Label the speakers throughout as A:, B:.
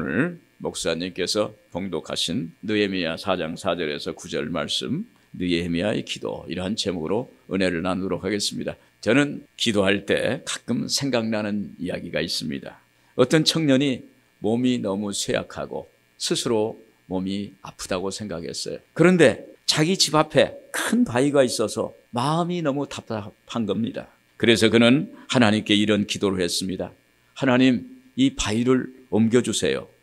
A: 오늘 목사님께서 봉독하신 느헤미야 4장 4절에서 9절 말씀, 느헤미야의 기도, 이러한 제목으로 은혜를 나누도록 하겠습니다. 저는 기도할 때 가끔 생각나는 이야기가 있습니다. 어떤 청년이 몸이 너무 쇠약하고 스스로 몸이 아프다고 생각했어요. 그런데 자기 집 앞에 큰 바위가 있어서 마음이 너무 답답한 겁니다. 그래서 그는 하나님께 이런 기도를 했습니다. 하나님, 이 바위를 옮겨주세요.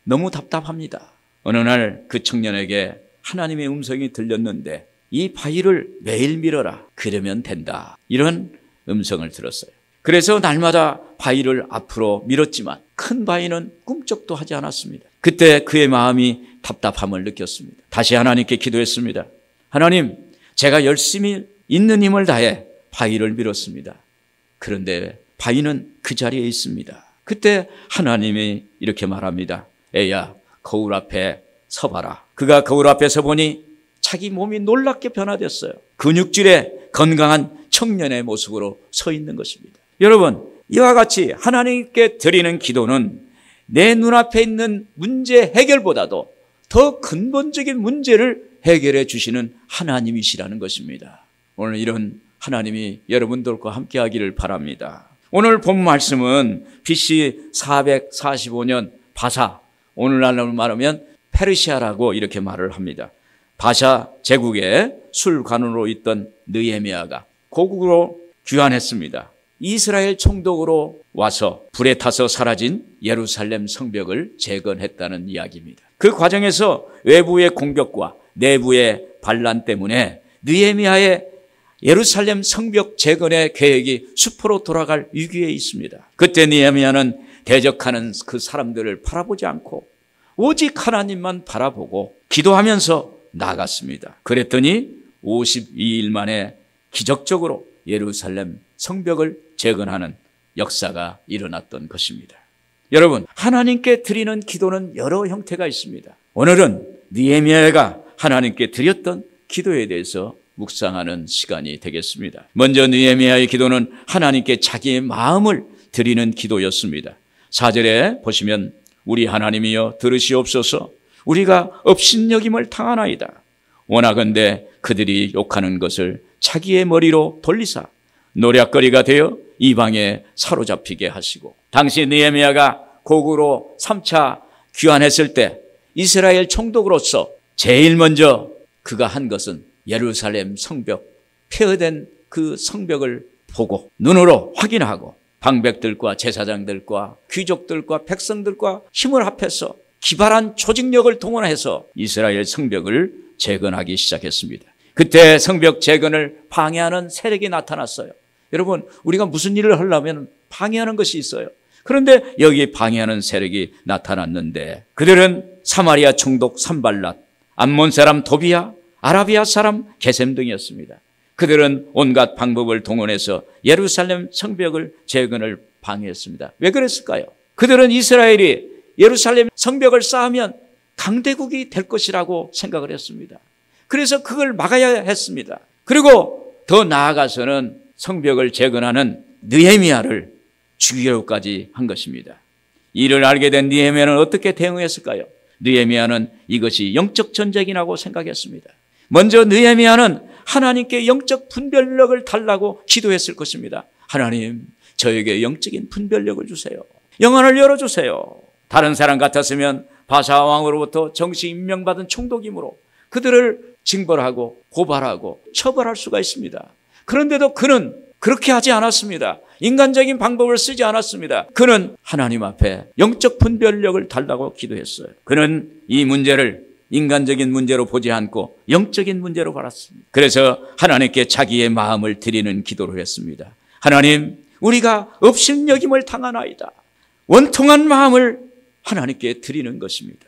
A: 너무 답답합니다. 어느 날 그 청년에게 하나님의 음성이 들렸는데 이 바위를 매일 밀어라. 그러면 된다. 이런 음성을 들었어요. 그래서 날마다 바위를 앞으로 밀었지만 큰 바위는 꿈쩍도 하지 않았습니다. 그때 그의 마음이 답답함을 느꼈습니다. 다시 하나님께 기도했습니다. 하나님, 제가 열심히 있는 힘을 다해 바위를 밀었습니다. 그런데 바위는 그 자리에 있습니다. 그때 하나님이 이렇게 말합니다. 애야, 거울 앞에 서봐라. 그가 거울 앞에 서보니 자기 몸이 놀랍게 변화됐어요. 근육질의 건강한 청년의 모습으로 서 있는 것입니다. 여러분, 이와 같이 하나님께 드리는 기도는 내 눈앞에 있는 문제 해결보다도 더 근본적인 문제를 해결해 주시는 하나님이시라는 것입니다. 오늘 이런 하나님이 여러분들과 함께 하기를 바랍니다. 오늘 본 말씀은 BC 445년 바사, 오늘날로 말하면 페르시아라고 이렇게 말을 합니다. 바사 제국의 술관으로 있던 느헤미야가 고국으로 귀환했습니다. 이스라엘 총독으로 와서 불에 타서 사라진 예루살렘 성벽을 재건했다는 이야기입니다. 그 과정에서 외부의 공격과 내부의 반란 때문에 느헤미야의 예루살렘 성벽 재건의 계획이 수포로 돌아갈 위기에 있습니다. 그때 느헤미야는 대적하는 그 사람들을 바라보지 않고 오직 하나님만 바라보고 기도하면서 나갔습니다. 그랬더니 52일 만에 기적적으로 예루살렘 성벽을 재건하는 역사가 일어났던 것입니다. 여러분, 하나님께 드리는 기도는 여러 형태가 있습니다. 오늘은 느헤미야가 하나님께 드렸던 기도에 대해서 묵상하는 시간이 되겠습니다. 먼저 느헤미야의 기도는 하나님께 자기의 마음을 드리는 기도였습니다. 4절에 보시면 우리 하나님이여 들으시옵소서. 우리가 업신여김을 당하나이다. 원하건대 그들이 욕하는 것을 자기의 머리로 돌리사 노략거리가 되어 이방에 사로잡히게 하시고. 당시 느헤미야가 고국으로 3차 귀환했을 때 이스라엘 총독으로서 제일 먼저 그가 한 것은 예루살렘 성벽, 폐허된 그 성벽을 보고 눈으로 확인하고 방백들과 제사장들과 귀족들과 백성들과 힘을 합해서 기발한 조직력을 동원해서 이스라엘 성벽을 재건하기 시작했습니다. 그때 성벽 재건을 방해하는 세력이 나타났어요. 여러분, 우리가 무슨 일을 하려면 방해하는 것이 있어요. 그런데 여기 방해하는 세력이 나타났는데 그들은 사마리아 총독 산발랏, 암몬 사람 도비야, 아라비아 사람 게셈 등이었습니다. 그들은 온갖 방법을 동원해서 예루살렘 성벽을 재건을 방해했습니다. 왜 그랬을까요? 그들은 이스라엘이 예루살렘 성벽을 쌓으면 강대국이 될 것이라고 생각을 했습니다. 그래서 그걸 막아야 했습니다. 그리고 더 나아가서는 성벽을 재건하는 느헤미야를 죽이려고까지 한 것입니다. 이를 알게 된 느헤미야는 어떻게 대응했을까요? 느헤미야는 이것이 영적 전쟁이라고 생각했습니다. 먼저 느헤미야는 하나님께 영적 분별력을 달라고 기도했을 것입니다. 하나님, 저에게 영적인 분별력을 주세요. 영안을 열어주세요. 다른 사람 같았으면 바사 왕으로부터 정식 임명받은 총독이므로 그들을 징벌하고 고발하고 처벌할 수가 있습니다. 그런데도 그는 그렇게 하지 않았습니다. 인간적인 방법을 쓰지 않았습니다. 그는 하나님 앞에 영적 분별력을 달라고 기도했어요. 그는 이 문제를 인간적인 문제로 보지 않고 영적인 문제로 바랐습니다. 그래서 하나님께 자기의 마음을 드리는 기도를 했습니다. 하나님, 우리가 업신여김을 당하나이다. 원통한 마음을 하나님께 드리는 것입니다.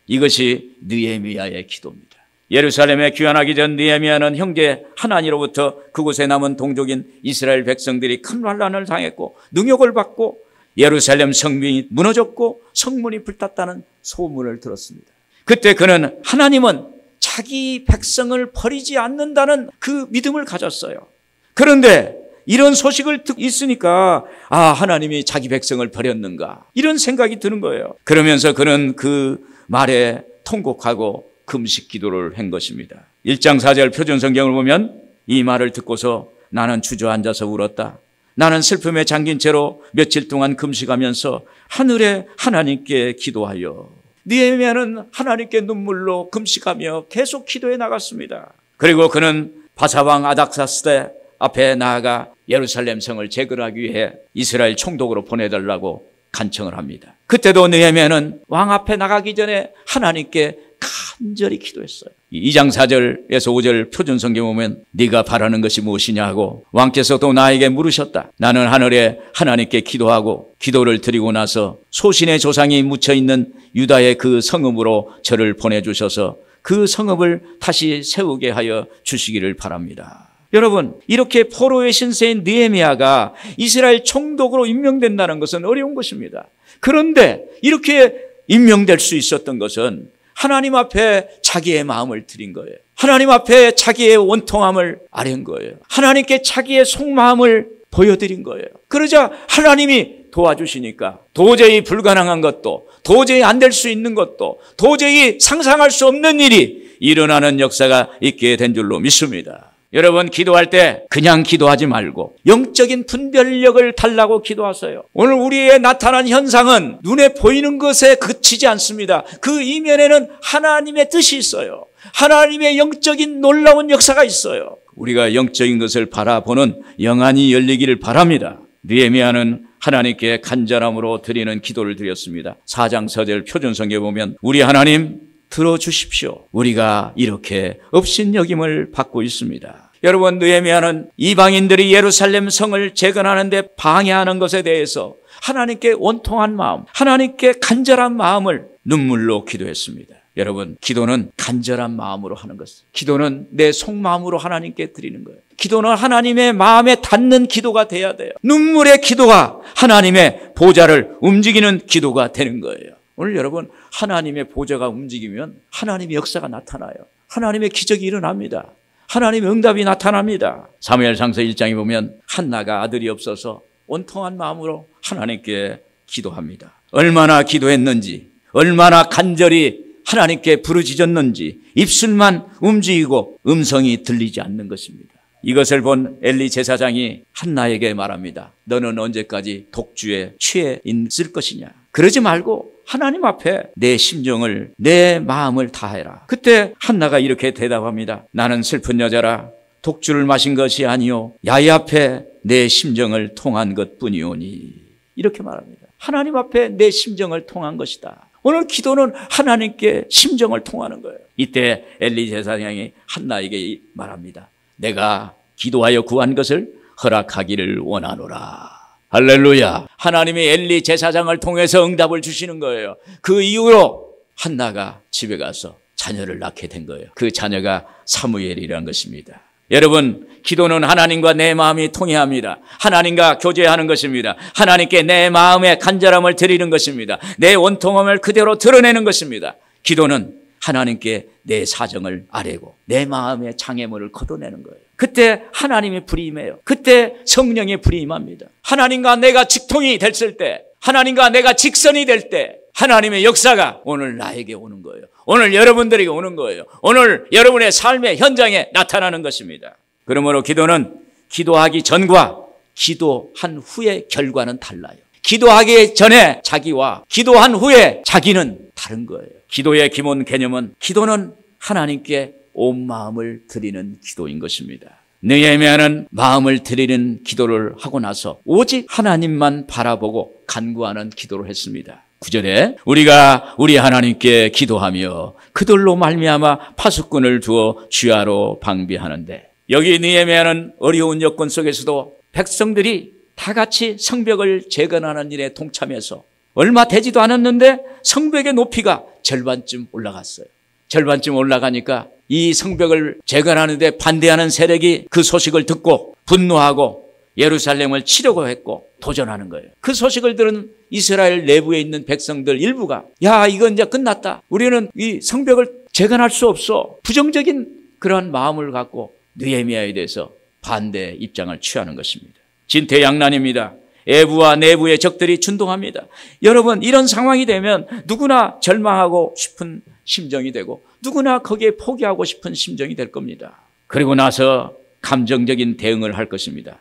A: 이것이 느헤미야의 기도입니다. 예루살렘에 귀환하기 전 느헤미야는 형제 하나니로부터 그곳에 남은 동족인 이스라엘 백성들이 큰 환난을 당했고 능욕을 받고 예루살렘 성벽이 무너졌고 성문이 불탔다는 소문을 들었습니다. 그때 그는 하나님은 자기 백성을 버리지 않는다는 그 믿음을 가졌어요. 그런데 이런 소식을 있으니까 하나님이 자기 백성을 버렸는가 이런 생각이 드는 거예요. 그러면서 그는 그 말에 통곡하고 금식 기도를 한 것입니다. 1장 4절 표준 성경을 보면 이 말을 듣고서 나는 주저앉아서 울었다. 나는 슬픔에 잠긴 채로 며칠 동안 금식하면서 하늘의 하나님께 기도하여. 느헤미야는 하나님께 눈물로 금식하며 계속 기도해 나갔습니다. 그리고 그는 바사왕 아닥사스다 앞에 나아가 예루살렘 성을 재건하기 위해 이스라엘 총독으로 보내달라고 간청을 합니다. 그때도 느헤미야는 왕 앞에 나가기 전에 하나님께 간절히 기도했어요. 2장 4절에서 5절 표준 성경 보면 네가 바라는 것이 무엇이냐 하고 왕께서도 나에게 물으셨다. 나는 하늘에 하나님께 기도하고 기도를 드리고 나서 소신의 조상이 묻혀있는 유다의 그 성읍으로 저를 보내주셔서 그 성읍을 다시 세우게 하여 주시기를 바랍니다. 여러분, 이렇게 포로의 신세인 느헤미야가 이스라엘 총독으로 임명된다는 것은 어려운 것입니다. 그런데 이렇게 임명될 수 있었던 것은 하나님 앞에 자기의 마음을 드린 거예요. 하나님 앞에 자기의 원통함을 아뢰는 거예요. 하나님께 자기의 속마음을 보여드린 거예요. 그러자 하나님이 도와주시니까 도저히 불가능한 것도 도저히 안 될 수 있는 것도 도저히 상상할 수 없는 일이 일어나는 역사가 있게 된 줄로 믿습니다. 여러분, 기도할 때 그냥 기도하지 말고 영적인 분별력을 달라고 기도하세요. 오늘 우리의 나타난 현상은 눈에 보이는 것에 그치지 않습니다. 그 이면에는 하나님의 뜻이 있어요. 하나님의 영적인 놀라운 역사가 있어요. 우리가 영적인 것을 바라보는 영안이 열리기를 바랍니다. 느헤미야는 하나님께 간절함으로 드리는 기도를 드렸습니다. 4장 4절 표준성경에 보면 우리 하나님 들어주십시오. 우리가 이렇게 업신여김을 받고 있습니다. 여러분, 느헤미야는 이방인들이 예루살렘 성을 재건하는 데 방해하는 것에 대해서 하나님께 원통한 마음, 하나님께 간절한 마음을 눈물로 기도했습니다. 여러분, 기도는 간절한 마음으로 하는 것입니다. 기도는 내 속마음으로 하나님께 드리는 거예요. 기도는 하나님의 마음에 닿는 기도가 돼야 돼요. 눈물의 기도가 하나님의 보좌를 움직이는 기도가 되는 거예요. 오늘 여러분, 하나님의 보좌가 움직이면 하나님의 역사가 나타나요. 하나님의 기적이 일어납니다. 하나님의 응답이 나타납니다. 사무엘상서 1장에 보면 한나가 아들이 없어서 온통한 마음으로 하나님께 기도합니다. 얼마나 기도했는지, 얼마나 간절히 하나님께 부르짖었는지 입술만 움직이고 음성이 들리지 않는 것입니다. 이것을 본 엘리 제사장이 한나에게 말합니다. 너는 언제까지 독주에 취해 있을 것이냐. 그러지 말고 하나님 앞에 내 심정을, 내 마음을 다해라. 그때 한나가 이렇게 대답합니다. 나는 슬픈 여자라 독주를 마신 것이 아니요 야훼 앞에 내 심정을 통한 것뿐이오니. 이렇게 말합니다. 하나님 앞에 내 심정을 통한 것이다. 오늘 기도는 하나님께 심정을 통하는 거예요. 이때 엘리 제사장이 한나에게 말합니다. 내가 기도하여 구한 것을 허락하기를 원하노라. 할렐루야. 하나님이 엘리 제사장을 통해서 응답을 주시는 거예요. 그 이후로 한나가 집에 가서 자녀를 낳게 된 거예요. 그 자녀가 사무엘이라는 것입니다. 여러분, 기도는 하나님과 내 마음이 통해합니다. 하나님과 교제하는 것입니다. 하나님께 내 마음의 간절함을 드리는 것입니다. 내 원통함을 그대로 드러내는 것입니다. 기도는 하나님께 내 사정을 아뢰고 내 마음의 장애물을 걷어내는 거예요. 그때 하나님의 불이 임해요. 그때 성령의 불이 임합니다. 하나님과 내가 직통이 됐을 때, 하나님과 내가 직선이 될 때 하나님의 역사가 오늘 나에게 오는 거예요. 오늘 여러분들에게 오는 거예요. 오늘 여러분의 삶의 현장에 나타나는 것입니다. 그러므로 기도는 기도하기 전과 기도한 후의 결과는 달라요. 기도하기 전에 자기와 기도한 후에 자기는 다른 거예요. 기도의 기본 개념은 기도는 하나님께 온 마음을 드리는 기도인 것입니다. 느헤미야는 마음을 드리는 기도를 하고 나서 오직 하나님만 바라보고 간구하는 기도를 했습니다. 9절에 우리가 우리 하나님께 기도하며 그들로 말미암아 파수꾼을 두어 주야로 방비하는데, 여기 느헤미야는 어려운 여건 속에서도 백성들이 다 같이 성벽을 재건하는 일에 동참해서 얼마 되지도 않았는데 성벽의 높이가 절반쯤 올라갔어요. 절반쯤 올라가니까 이 성벽을 재건하는데 반대하는 세력이 그 소식을 듣고 분노하고 예루살렘을 치려고 했고 도전하는 거예요. 그 소식을 들은 이스라엘 내부에 있는 백성들 일부가 야, 이건 이제 끝났다. 우리는 이 성벽을 재건할 수 없어. 부정적인 그러한 마음을 갖고 느헤미야에 대해서 반대 입장을 취하는 것입니다. 진퇴양난입니다. 외부와 내부의 적들이 준동합니다. 여러분, 이런 상황이 되면 누구나 절망하고 싶은 심정이 되고 누구나 거기에 포기하고 싶은 심정이 될 겁니다. 그리고 나서 감정적인 대응을 할 것입니다.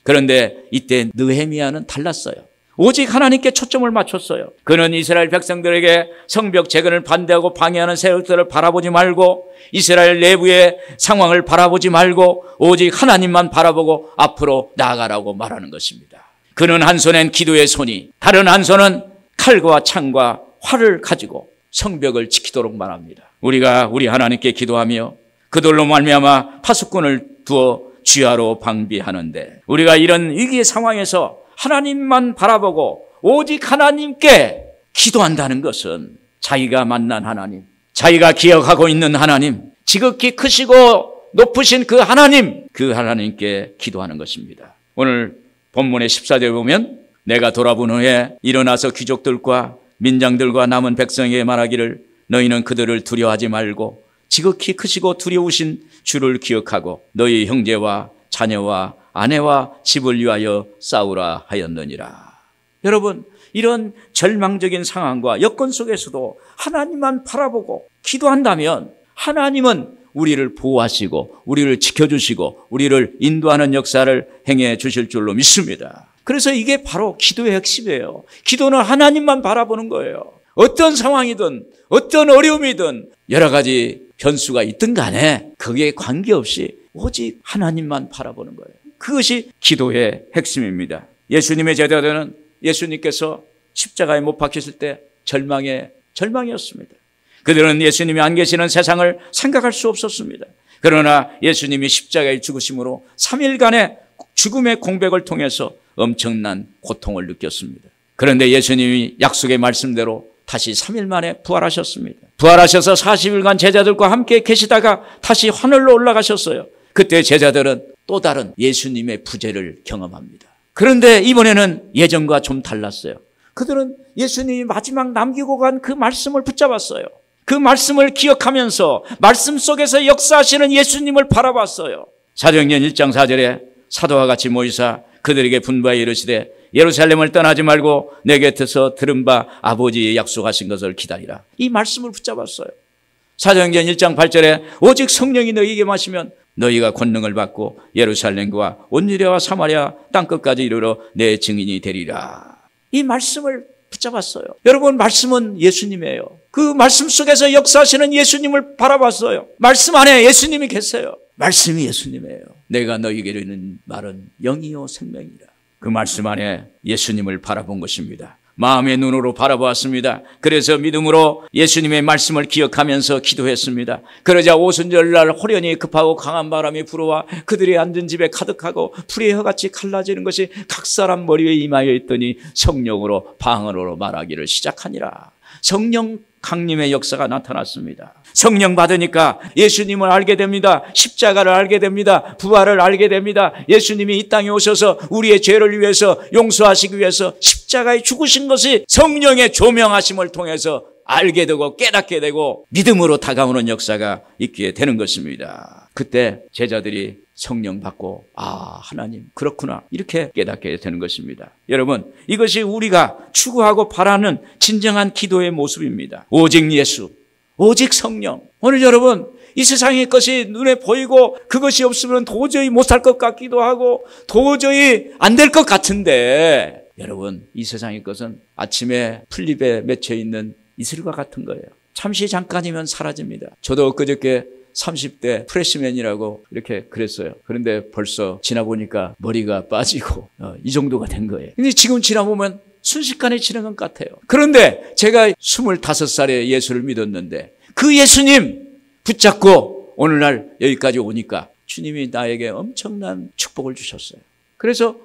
A: 그런데 이때 느헤미야는 달랐어요. 오직 하나님께 초점을 맞췄어요. 그는 이스라엘 백성들에게 성벽 재건을 반대하고 방해하는 세력들을 바라보지 말고 이스라엘 내부의 상황을 바라보지 말고 오직 하나님만 바라보고 앞으로 나아가라고 말하는 것입니다. 그는 한 손엔 기도의 손이, 다른 한 손은 칼과 창과 활을 가지고 성벽을 지키도록 말합니다. 우리가 우리 하나님께 기도하며 그들로 말미암아 파수꾼을 두어 주야로 방비하는데, 우리가 이런 위기의 상황에서 하나님만 바라보고 오직 하나님께 기도한다는 것은 자기가 만난 하나님, 자기가 기억하고 있는 하나님, 지극히 크시고 높으신 그 하나님, 그 하나님께 기도하는 것입니다. 오늘 본문의 14절에 보면 내가 돌아본 후에 일어나서 귀족들과 민장들과 남은 백성에게 말하기를 너희는 그들을 두려워하지 말고 지극히 크시고 두려우신 주를 기억하고 너희 형제와 자녀와 아내와 집을 위하여 싸우라 하였느니라. 여러분, 이런 절망적인 상황과 여건 속에서도 하나님만 바라보고 기도한다면 하나님은 우리를 보호하시고 우리를 지켜주시고 우리를 인도하는 역사를 행해 주실 줄로 믿습니다. 그래서 이게 바로 기도의 핵심이에요. 기도는 하나님만 바라보는 거예요. 어떤 상황이든 어떤 어려움이든 여러 가지 변수가 있든 간에 거기에 관계없이 오직 하나님만 바라보는 거예요. 그것이 기도의 핵심입니다. 예수님의 제자들은 예수님께서 십자가에 못 박히실 때 절망이었습니다. 그들은 예수님이 안 계시는 세상을 생각할 수 없었습니다. 그러나 예수님이 십자가에 죽으심으로 3일간의 죽음의 공백을 통해서 엄청난 고통을 느꼈습니다. 그런데 예수님이 약속의 말씀대로 다시 3일 만에 부활하셨습니다. 부활하셔서 40일간 제자들과 함께 계시다가 다시 하늘로 올라가셨어요. 그때 제자들은 또 다른 예수님의 부재를 경험합니다. 그런데 이번에는 예전과 좀 달랐어요. 그들은 예수님이 마지막 남기고 간 그 말씀을 붙잡았어요. 그 말씀을 기억하면서 말씀 속에서 역사하시는 예수님을 바라봤어요. 사도행전 1장 4절에 사도와 같이 모이사 그들에게 분부하여 이르시되 예루살렘을 떠나지 말고 내 곁에서 들은 바 아버지의 약속하신 것을 기다리라. 이 말씀을 붙잡았어요. 사도행전 1장 8절에 오직 성령이 너희에게 마시면 너희가 권능을 받고 예루살렘과 온 유대와 사마리아 땅끝까지 이르러 내 증인이 되리라. 이 말씀을 붙잡았어요. 여러분, 말씀은 예수님이에요. 그 말씀 속에서 역사하시는 예수님을 바라봤어요. 말씀 안에 예수님이 계세요. 말씀이 예수님이에요. 내가 너희에게 이르는 말은 영이요 생명이라. 그 말씀 안에 예수님을 바라본 것입니다. 마음의 눈으로 바라보았습니다. 그래서 믿음으로 예수님의 말씀을 기억하면서 기도했습니다. 그러자 오순절날 호련히 급하고 강한 바람이 불어와 그들이 앉은 집에 가득하고 풀이 혀같이 갈라지는 것이 각 사람 머리에 임하여 있더니 성령으로 방언으로 말하기를 시작하니라. 성령 강림의 역사가 나타났습니다. 성령 받으니까 예수님을 알게 됩니다. 십자가를 알게 됩니다. 부활을 알게 됩니다. 예수님이 이 땅에 오셔서 우리의 죄를 위해서 용서하시기 위해서 십자가에 죽으신 것이 성령의 조명하심을 통해서 알게 되고 깨닫게 되고 믿음으로 다가오는 역사가 있게 되는 것입니다. 그때 제자들이 성령 받고 하나님 그렇구나 이렇게 깨닫게 되는 것입니다. 여러분, 이것이 우리가 추구하고 바라는 진정한 기도의 모습입니다. 오직 예수, 오직 성령. 오늘 여러분, 이 세상의 것이 눈에 보이고 그것이 없으면 도저히 못할 것 같기도 하고 도저히 안 될 것 같은데, 여러분, 이 세상의 것은 아침에 풀잎에 맺혀 있는 이슬과 같은 거예요. 잠시 잠깐이면 사라집니다. 저도 엊그저께 30대 프레시맨이라고 이렇게 그랬어요. 그런데 벌써 지나보니까 머리가 빠지고 이 정도가 된 거예요. 근데 지금 지나보면 순식간에 지나간 것 같아요. 그런데 제가 25살에 예수를 믿었는데 그 예수님 붙잡고 오늘날 여기까지 오니까 주님이 나에게 엄청난 축복을 주셨어요. 그래서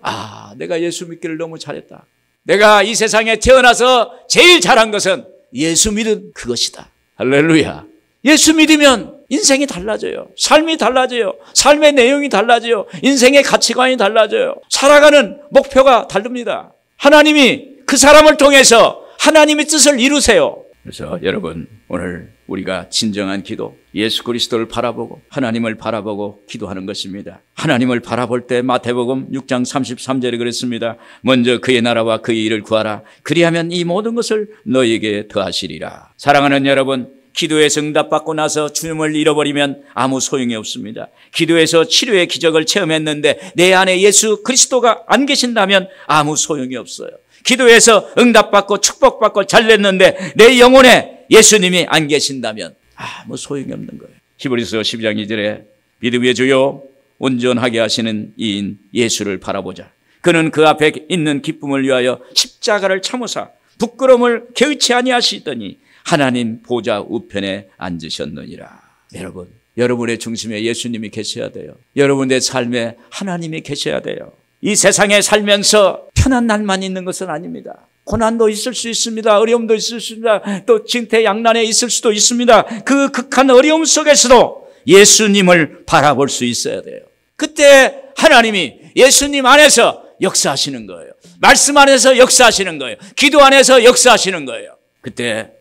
A: 내가 예수 믿기를 너무 잘했다. 내가 이 세상에 태어나서 제일 잘한 것은 예수 믿은 그것이다. 할렐루야. 예수 믿으면 인생이 달라져요. 삶이 달라져요. 삶의 내용이 달라져요. 인생의 가치관이 달라져요. 살아가는 목표가 다릅니다. 하나님이 그 사람을 통해서 하나님의 뜻을 이루세요. 그래서 여러분, 오늘 우리가 진정한 기도, 예수 그리스도를 바라보고 하나님을 바라보고 기도하는 것입니다. 하나님을 바라볼 때 마태복음 6장 33절에 그랬습니다. 먼저 그의 나라와 그의 일을 구하라. 그리하면 이 모든 것을 너희에게 더하시리라. 사랑하는 여러분, 기도에서 응답받고 나서 주님을 잃어버리면 아무 소용이 없습니다. 기도에서 치료의 기적을 체험했는데 내 안에 예수 그리스도가 안 계신다면 아무 소용이 없어요. 기도에서 응답받고 축복받고 잘됐는데 내 영혼에 예수님이 안 계신다면 아무 소용이 없는 거예요. 히브리서 12장 2절에 믿음의 주요 온전하게 하시는 이인 예수를 바라보자. 그는 그 앞에 있는 기쁨을 위하여 십자가를 참으사 부끄러움을 개의치 아니하시더니 하나님 보좌 우편에 앉으셨느니라. 여러분, 여러분의 중심에 예수님이 계셔야 돼요. 여러분의 삶에 하나님이 계셔야 돼요. 이 세상에 살면서 편한 날만 있는 것은 아닙니다. 고난도 있을 수 있습니다. 어려움도 있을 수 있습니다. 또 징태양난에 있을 수도 있습니다. 그 극한 어려움 속에서도 예수님을 바라볼 수 있어야 돼요. 그때 하나님이 예수님 안에서 역사하시는 거예요. 말씀 안에서 역사하시는 거예요. 기도 안에서 역사하시는 거예요. 그때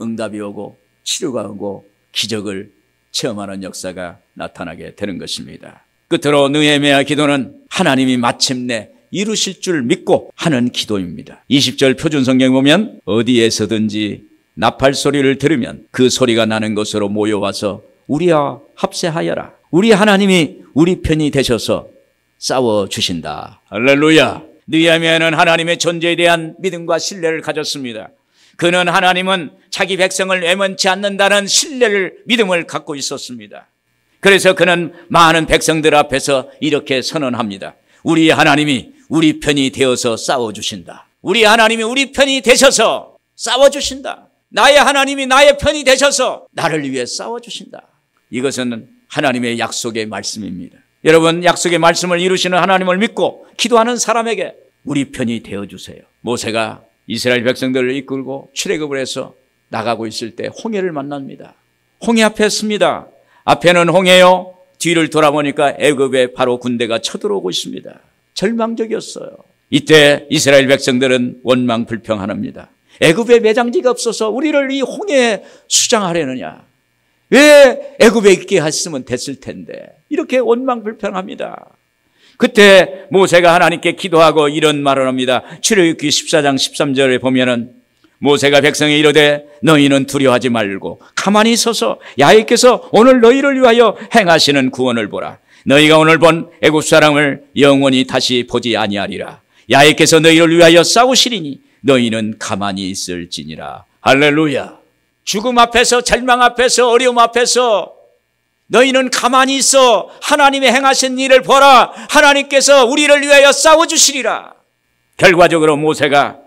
A: 응답이 오고 치료가 오고 기적을 체험하는 역사가 나타나게 되는 것입니다. 끝으로 느헤미야 기도는 하나님이 마침내 이루실 줄 믿고 하는 기도입니다. 20절 표준성경에 보면 어디에서든지 나팔 소리를 들으면 그 소리가 나는 곳으로 모여와서 우리와 합세하여라. 우리 하나님이 우리 편이 되셔서 싸워주신다. 할렐루야. 느헤미야는 하나님의 존재에 대한 믿음과 신뢰를 가졌습니다. 그는 하나님은 자기 백성을 외면치 않는다는 신뢰를 믿음을 갖고 있었습니다. 그래서 그는 많은 백성들 앞에서 이렇게 선언합니다. 우리 하나님이 우리 편이 되어서 싸워주신다. 우리 하나님이 우리 편이 되셔서 싸워주신다. 나의 하나님이 나의 편이 되셔서 나를 위해 싸워주신다. 이것은 하나님의 약속의 말씀입니다. 여러분, 약속의 말씀을 이루시는 하나님을 믿고 기도하는 사람에게 우리 편이 되어주세요. 모세가 이스라엘 백성들을 이끌고 출애굽을 해서 나가고 있을 때 홍해를 만납니다. 홍해 앞에 섭니다. 앞에는 홍해요. 뒤를 돌아보니까 애굽에 바로 군대가 쳐들어오고 있습니다. 절망적이었어요. 이때 이스라엘 백성들은 원망불평합니다. 애굽에 매장지가 없어서 우리를 이 홍해에 수장하려느냐. 왜 애굽에 있게 했으면 됐을 텐데. 이렇게 원망불평합니다. 그때 모세가 하나님께 기도하고 이런 말을 합니다. 출애굽기 14장 13절에 보면은 모세가 백성에 이르되 너희는 두려워하지 말고 가만히 서서 야훼께서 오늘 너희를 위하여 행하시는 구원을 보라. 너희가 오늘 본 애굽 사람을 영원히 다시 보지 아니하리라. 야훼께서 너희를 위하여 싸우시리니 너희는 가만히 있을지니라. 할렐루야. 죽음 앞에서 절망 앞에서 어려움 앞에서 너희는 가만히 있어. 하나님의 행하신 일을 보라. 하나님께서 우리를 위하여 싸워주시리라. 결과적으로 모세가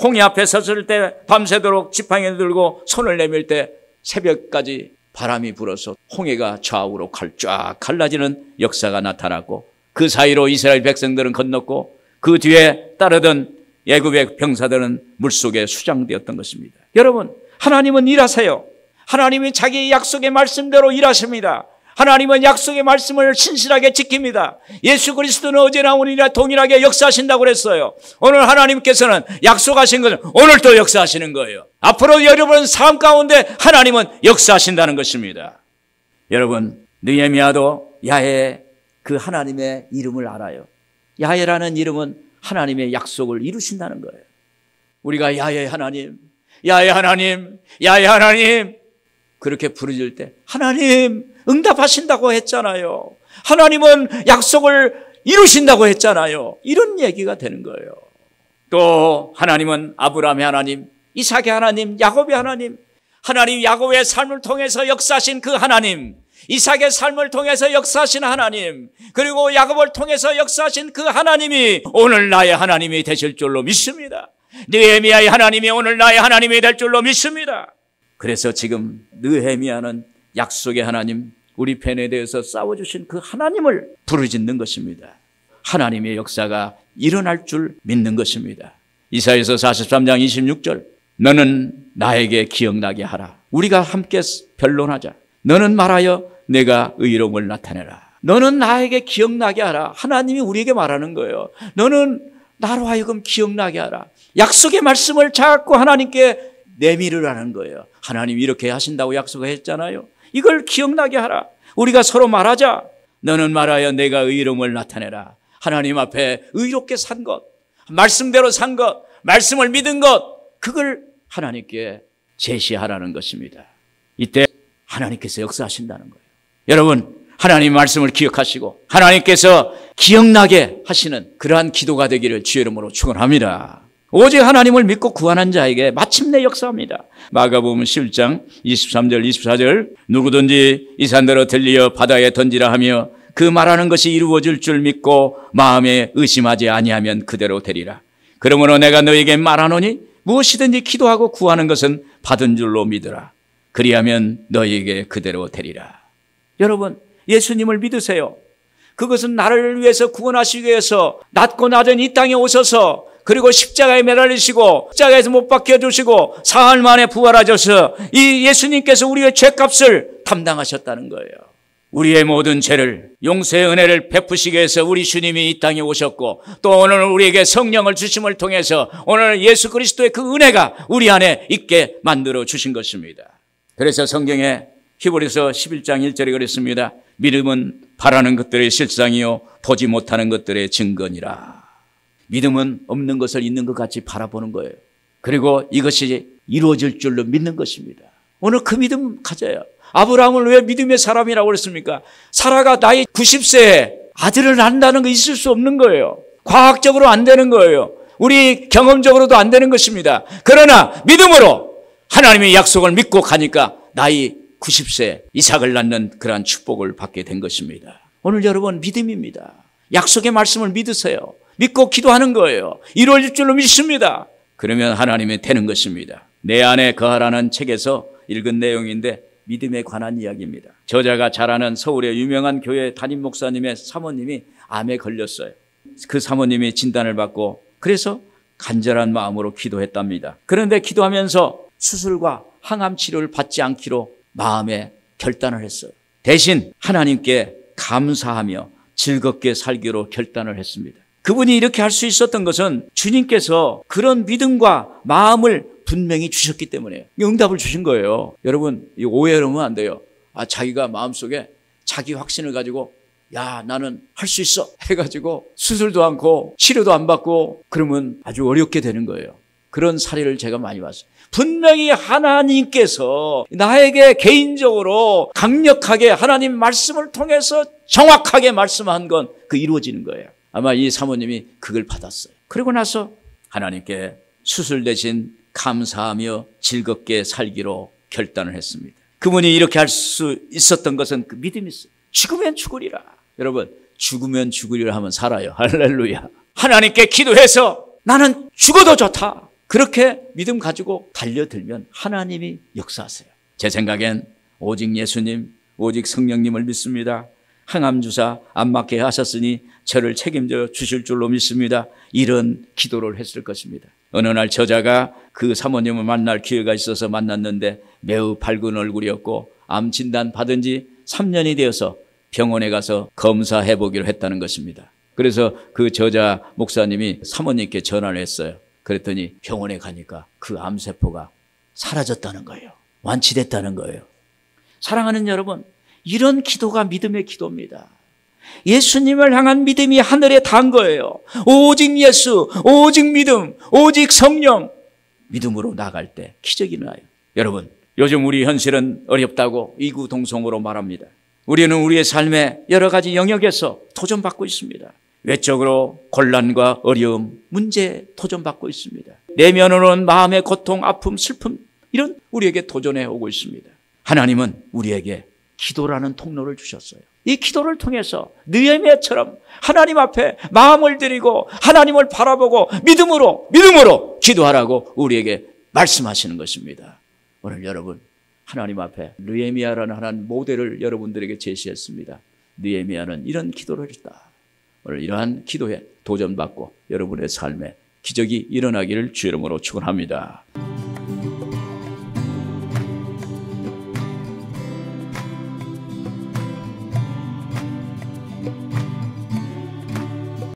A: 홍해 앞에 섰을 때 밤새도록 지팡이 들고 손을 내밀 때 새벽까지 바람이 불어서 홍해가 좌우로 쫙 갈라지는 역사가 나타났고 그 사이로 이스라엘 백성들은 건넜고 그 뒤에 따르던 애굽의 병사들은 물속에 수장되었던 것입니다. 여러분, 하나님은 일하세요. 하나님이 자기 약속의 말씀대로 일하십니다. 하나님은 약속의 말씀을 신실하게 지킵니다. 예수 그리스도는 어제나 오늘이나 동일하게 역사하신다고 그랬어요. 오늘 하나님께서는 약속하신 것을 오늘 또 역사하시는 거예요. 앞으로 여러분 삶 가운데 하나님은 역사하신다는 것입니다. 여러분, 느헤미야도 야훼 그 하나님의 이름을 알아요. 야훼라는 이름은 하나님의 약속을 이루신다는 거예요. 우리가 야훼 하나님, 야훼 하나님, 야훼 하나님 그렇게 부르질 때 하나님 응답하신다고 했잖아요. 하나님은 약속을 이루신다고 했잖아요. 이런 얘기가 되는 거예요. 또 하나님은 아브라함의 하나님, 이삭의 하나님, 야곱의 하나님, 하나님 야곱의 삶을 통해서 역사하신 그 하나님, 이삭의 삶을 통해서 역사하신 하나님, 그리고 야곱을 통해서 역사하신 그 하나님이 오늘 나의 하나님이 되실 줄로 믿습니다. 느헤미야의 하나님이 오늘 나의 하나님이 될 줄로 믿습니다. 그래서 지금 느헤미야는 약속의 하나님, 우리 편에 대해서 싸워주신 그 하나님을 부르짖는 것입니다. 하나님의 역사가 일어날 줄 믿는 것입니다. 이사야서 43장 26절 너는 나에게 기억나게 하라. 우리가 함께 변론하자. 너는 말하여 내가 의로움을 나타내라. 너는 나에게 기억나게 하라. 하나님이 우리에게 말하는 거예요. 너는 나로 하여금 기억나게 하라. 약속의 말씀을 자꾸 하나님께 내밀으라는 거예요. 하나님 이렇게 하신다고 약속했잖아요. 이걸 기억나게 하라. 우리가 서로 말하자. 너는 말하여 내가 의로움을 나타내라. 하나님 앞에 의롭게 산 것, 말씀대로 산 것, 말씀을 믿은 것, 그걸 하나님께 제시하라는 것입니다. 이때 하나님께서 역사하신다는 거예요. 여러분, 하나님 말씀을 기억하시고 하나님께서 기억나게 하시는 그러한 기도가 되기를 주의 이름으로 축원합니다. 오직 하나님을 믿고 구하는 자에게 마침내 역사합니다. 마가복음 11장 23절 24절 누구든지 이 산대로 들리어 바다에 던지라 하며 그 말하는 것이 이루어질 줄 믿고 마음에 의심하지 아니하면 그대로 되리라. 그러므로 내가 너에게 말하노니 무엇이든지 기도하고 구하는 것은 받은 줄로 믿으라. 그리하면 너에게 그대로 되리라. 여러분, 예수님을 믿으세요. 그것은 나를 위해서 구원하시기 위해서 낮고 낮은 이 땅에 오셔서 그리고 십자가에 매달리시고 십자가에서 못 박혀 주시고 사흘 만에 부활하셔서 이 예수님께서 우리의 죄값을 담당하셨다는 거예요. 우리의 모든 죄를 용서의 은혜를 베푸시기 위해서 우리 주님이 이 땅에 오셨고 또 오늘 우리에게 성령을 주심을 통해서 오늘 예수 그리스도의 그 은혜가 우리 안에 있게 만들어 주신 것입니다. 그래서 성경에 히브리서 11장 1절에 그랬습니다. 믿음은 바라는 것들의 실상이요 보지 못하는 것들의 증거니라. 믿음은 없는 것을 있는 것 같이 바라보는 거예요. 그리고 이것이 이루어질 줄로 믿는 것입니다. 오늘 그 믿음 가져요. 아브라함을 왜 믿음의 사람이라고 그랬습니까? 사라가 나이 90세에 아들을 낳는다는 거 있을 수 없는 거예요. 과학적으로 안 되는 거예요. 우리 경험적으로도 안 되는 것입니다. 그러나 믿음으로 하나님의 약속을 믿고 가니까 나이 90세 이삭을 낳는 그러한 축복을 받게 된 것입니다. 오늘 여러분 믿음입니다. 약속의 말씀을 믿으세요. 믿고 기도하는 거예요. 이루어질 줄로 믿습니다. 그러면 하나님이 되는 것입니다. 내 안에 거하라는 책에서 읽은 내용인데 믿음에 관한 이야기입니다. 저자가 잘 아는 서울의 유명한 교회 담임 목사님의 사모님이 암에 걸렸어요. 그 사모님이 진단을 받고 그래서 간절한 마음으로 기도했답니다. 그런데 기도하면서 수술과 항암 치료를 받지 않기로 마음에 결단을 했어요. 대신 하나님께 감사하며 즐겁게 살기로 결단을 했습니다. 그분이 이렇게 할 수 있었던 것은 주님께서 그런 믿음과 마음을 분명히 주셨기 때문에 응답을 주신 거예요. 여러분, 오해하면 안 돼요. 자기가 마음속에 자기 확신을 가지고 야, 나는 할 수 있어 해가지고 수술도 않고 치료도 안 받고 그러면 아주 어렵게 되는 거예요. 그런 사례를 제가 많이 봤어요. 분명히 하나님께서 나에게 개인적으로 강력하게 하나님 말씀을 통해서 정확하게 말씀한 건 그 이루어지는 거예요. 아마 이 사모님이 그걸 받았어요. 그리고 나서 하나님께 수술 대신 감사하며 즐겁게 살기로 결단을 했습니다. 그분이 이렇게 할 수 있었던 것은 그 믿음이 있어요. 죽으면 죽으리라. 여러분, 죽으면 죽으리라 하면 살아요. 할렐루야. 하나님께 기도해서 나는 죽어도 좋다. 그렇게 믿음 가지고 달려들면 하나님이 역사하세요. 제 생각엔 오직 예수님, 오직 성령님을 믿습니다. 항암 주사 안 맞게 하셨으니 저를 책임져 주실 줄로 믿습니다. 이런 기도를 했을 것입니다. 어느 날 저자가 그 사모님을 만날 기회가 있어서 만났는데 매우 밝은 얼굴이었고 암 진단 받은 지 3년이 되어서 병원에 가서 검사해 보기로 했다는 것입니다. 그래서 그 저자 목사님이 사모님께 전화를 했어요. 그랬더니 병원에 가니까 그 암세포가 사라졌다는 거예요. 완치됐다는 거예요. 사랑하는 여러분, 이런 기도가 믿음의 기도입니다. 예수님을 향한 믿음이 하늘에 닿은 거예요. 오직 예수, 오직 믿음, 오직 성령. 믿음으로 나갈 때 기적이 나요. 여러분, 요즘 우리 현실은 어렵다고 이구동성으로 말합니다. 우리는 우리의 삶의 여러 가지 영역에서 도전받고 있습니다. 외적으로 곤란과 어려움, 문제에 도전받고 있습니다. 내면으로는 마음의 고통, 아픔, 슬픔 이런 우리에게 도전해 오고 있습니다. 하나님은 우리에게 기도라는 통로를 주셨어요. 이 기도를 통해서 느헤미야처럼 하나님 앞에 마음을 드리고 하나님을 바라보고 믿음으로 기도하라고 우리에게 말씀하시는 것입니다. 오늘 여러분, 하나님 앞에 느헤미야라는 하나님 모델을 여러분들에게 제시했습니다. 느헤미야는 이런 기도를 했다. 오늘 이러한 기도에 도전받고 여러분의 삶에 기적이 일어나기를 주의 이름으로 축원합니다.